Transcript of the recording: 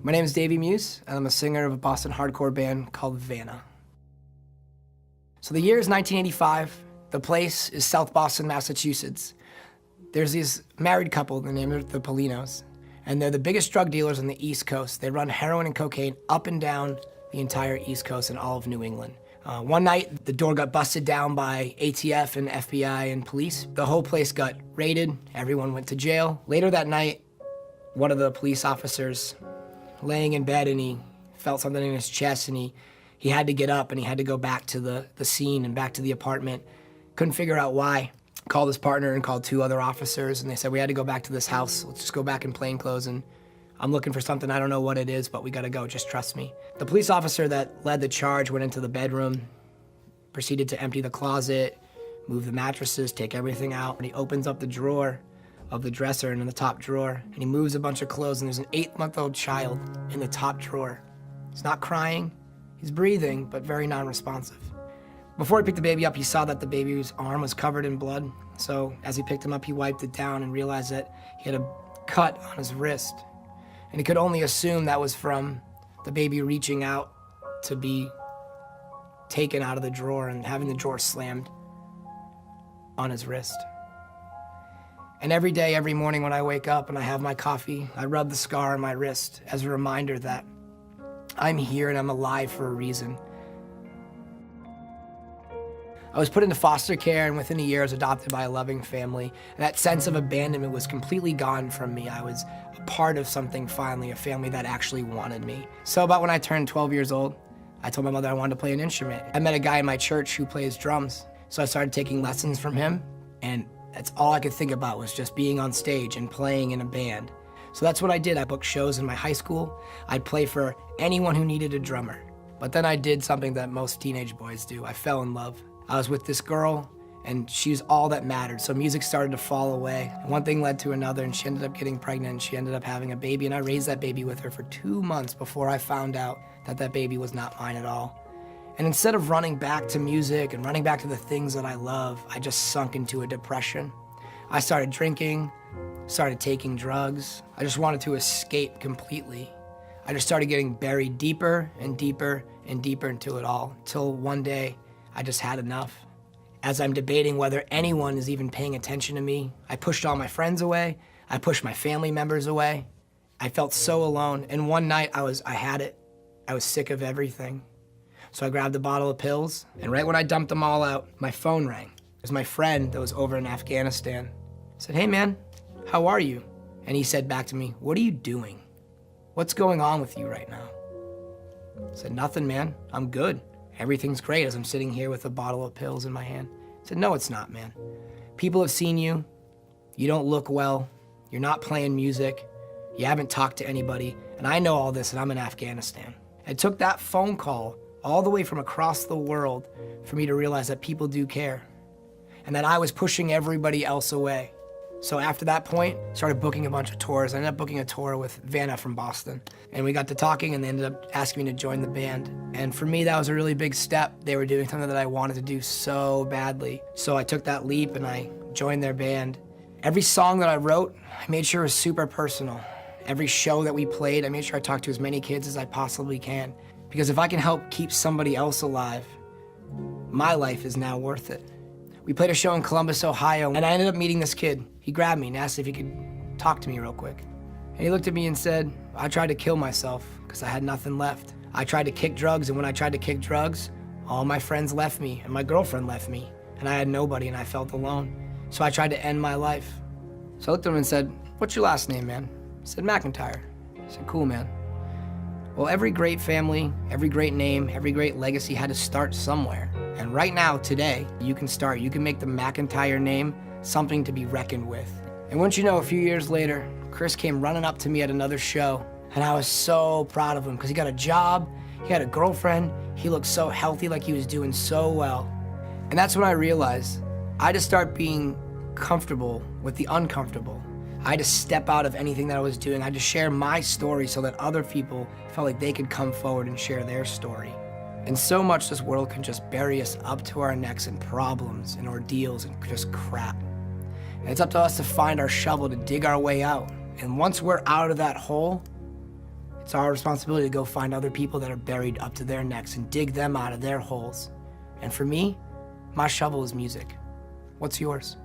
My name is Davey Muise, and I'm a singer of a Boston hardcore band called Vanna. So the year is 1985. The place is South Boston, Massachusetts. There's this married couple, the name of the Polinos, and they're the biggest drug dealers on the East Coast. They run heroin and cocaine up and down the entire East Coast and all of New England. One night, the door got busted down by ATF and FBI and police. The whole place got raided. Everyone went to jail. Later that night, one of the police officers laying in bed, and he felt something in his chest, and he had to get up and he had to go back to the scene and back to the apartment. Couldn't figure out why. Called his partner and called two other officers, and they said, we had to go back to this house. Let's just go back in plain clothes, and I'm looking for something. I don't know what it is, but we gotta go, just trust me. The police officer that led the charge went into the bedroom, proceeded to empty the closet, move the mattresses, take everything out, and he opens up the drawer of the dresser, and in the top drawer, and he moves a bunch of clothes, and there's an 8-month-old child in the top drawer. He's not crying, he's breathing, but very non-responsive. Before he picked the baby up, he saw that the baby's arm was covered in blood. So as he picked him up, he wiped it down and realized that he had a cut on his wrist. And he could only assume that was from the baby reaching out to be taken out of the drawer and having the drawer slammed on his wrist. And every day, every morning when I wake up and I have my coffee, I rub the scar on my wrist as a reminder that I'm here and I'm alive for a reason. I was put into foster care, and within a year I was adopted by a loving family. And that sense of abandonment was completely gone from me. I was a part of something finally, a family that actually wanted me. So about when I turned 12 years old, I told my mother I wanted to play an instrument. I met a guy in my church who plays drums. So I started taking lessons from him, and that's all I could think about was just being on stage and playing in a band. So that's what I did. I booked shows in my high school. I'd play for anyone who needed a drummer. But then I did something that most teenage boys do. I fell in love. I was with this girl, and she's all that mattered. So music started to fall away. One thing led to another, and she ended up getting pregnant, and she ended up having a baby, and I raised that baby with her for 2 months before I found out that that baby was not mine at all. And instead of running back to music and running back to the things that I love, I just sunk into a depression. I started drinking, started taking drugs. I just wanted to escape completely. I just started getting buried deeper and deeper and deeper into it all, until one day I just had enough. As I'm debating whether anyone is even paying attention to me, I pushed all my friends away. I pushed my family members away. I felt so alone, and one night I had it. I was sick of everything. So I grabbed a bottle of pills, and right when I dumped them all out, my phone rang. It was my friend that was over in Afghanistan. I said, hey man, how are you? And he said back to me, what are you doing? What's going on with you right now? I said, nothing, man, I'm good. Everything's great, as I'm sitting here with a bottle of pills in my hand. I said, no, it's not, man. People have seen you. You don't look well. You're not playing music. You haven't talked to anybody. And I know all this, and I'm in Afghanistan. It took that phone call all the way from across the world for me to realize that people do care and that I was pushing everybody else away. So after that point, I started booking a bunch of tours. I ended up booking a tour with Vanna from Boston. And we got to talking, and they ended up asking me to join the band. And for me, that was a really big step. They were doing something that I wanted to do so badly. So I took that leap and I joined their band. Every song that I wrote, I made sure it was super personal. Every show that we played, I made sure I talked to as many kids as I possibly can. Because if I can help keep somebody else alive, my life is now worth it. We played a show in Columbus, Ohio, and I ended up meeting this kid. He grabbed me and asked if he could talk to me real quick. And he looked at me and said, I tried to kill myself because I had nothing left. I tried to kick drugs, and when I tried to kick drugs, all my friends left me, and my girlfriend left me, and I had nobody, and I felt alone. So I tried to end my life. So I looked at him and said, what's your last name, man? He said, McIntyre. I said, cool, man. Well, every great family, every great name, every great legacy had to start somewhere. And right now, today, you can start. You can make the McIntyre name something to be reckoned with. And once you know, a few years later, Chris came running up to me at another show, and I was so proud of him because he got a job, he had a girlfriend, he looked so healthy, like he was doing so well. And that's when I realized I had to start being comfortable with the uncomfortable. I had to step out of anything that I was doing. I had to share my story so that other people felt like they could come forward and share their story. And so much this world can just bury us up to our necks in problems and ordeals and just crap. And it's up to us to find our shovel to dig our way out. And once we're out of that hole, it's It's our responsibility to go find other people that are buried up to their necks and dig them out of their holes. And for me, my shovel is music. What's yours?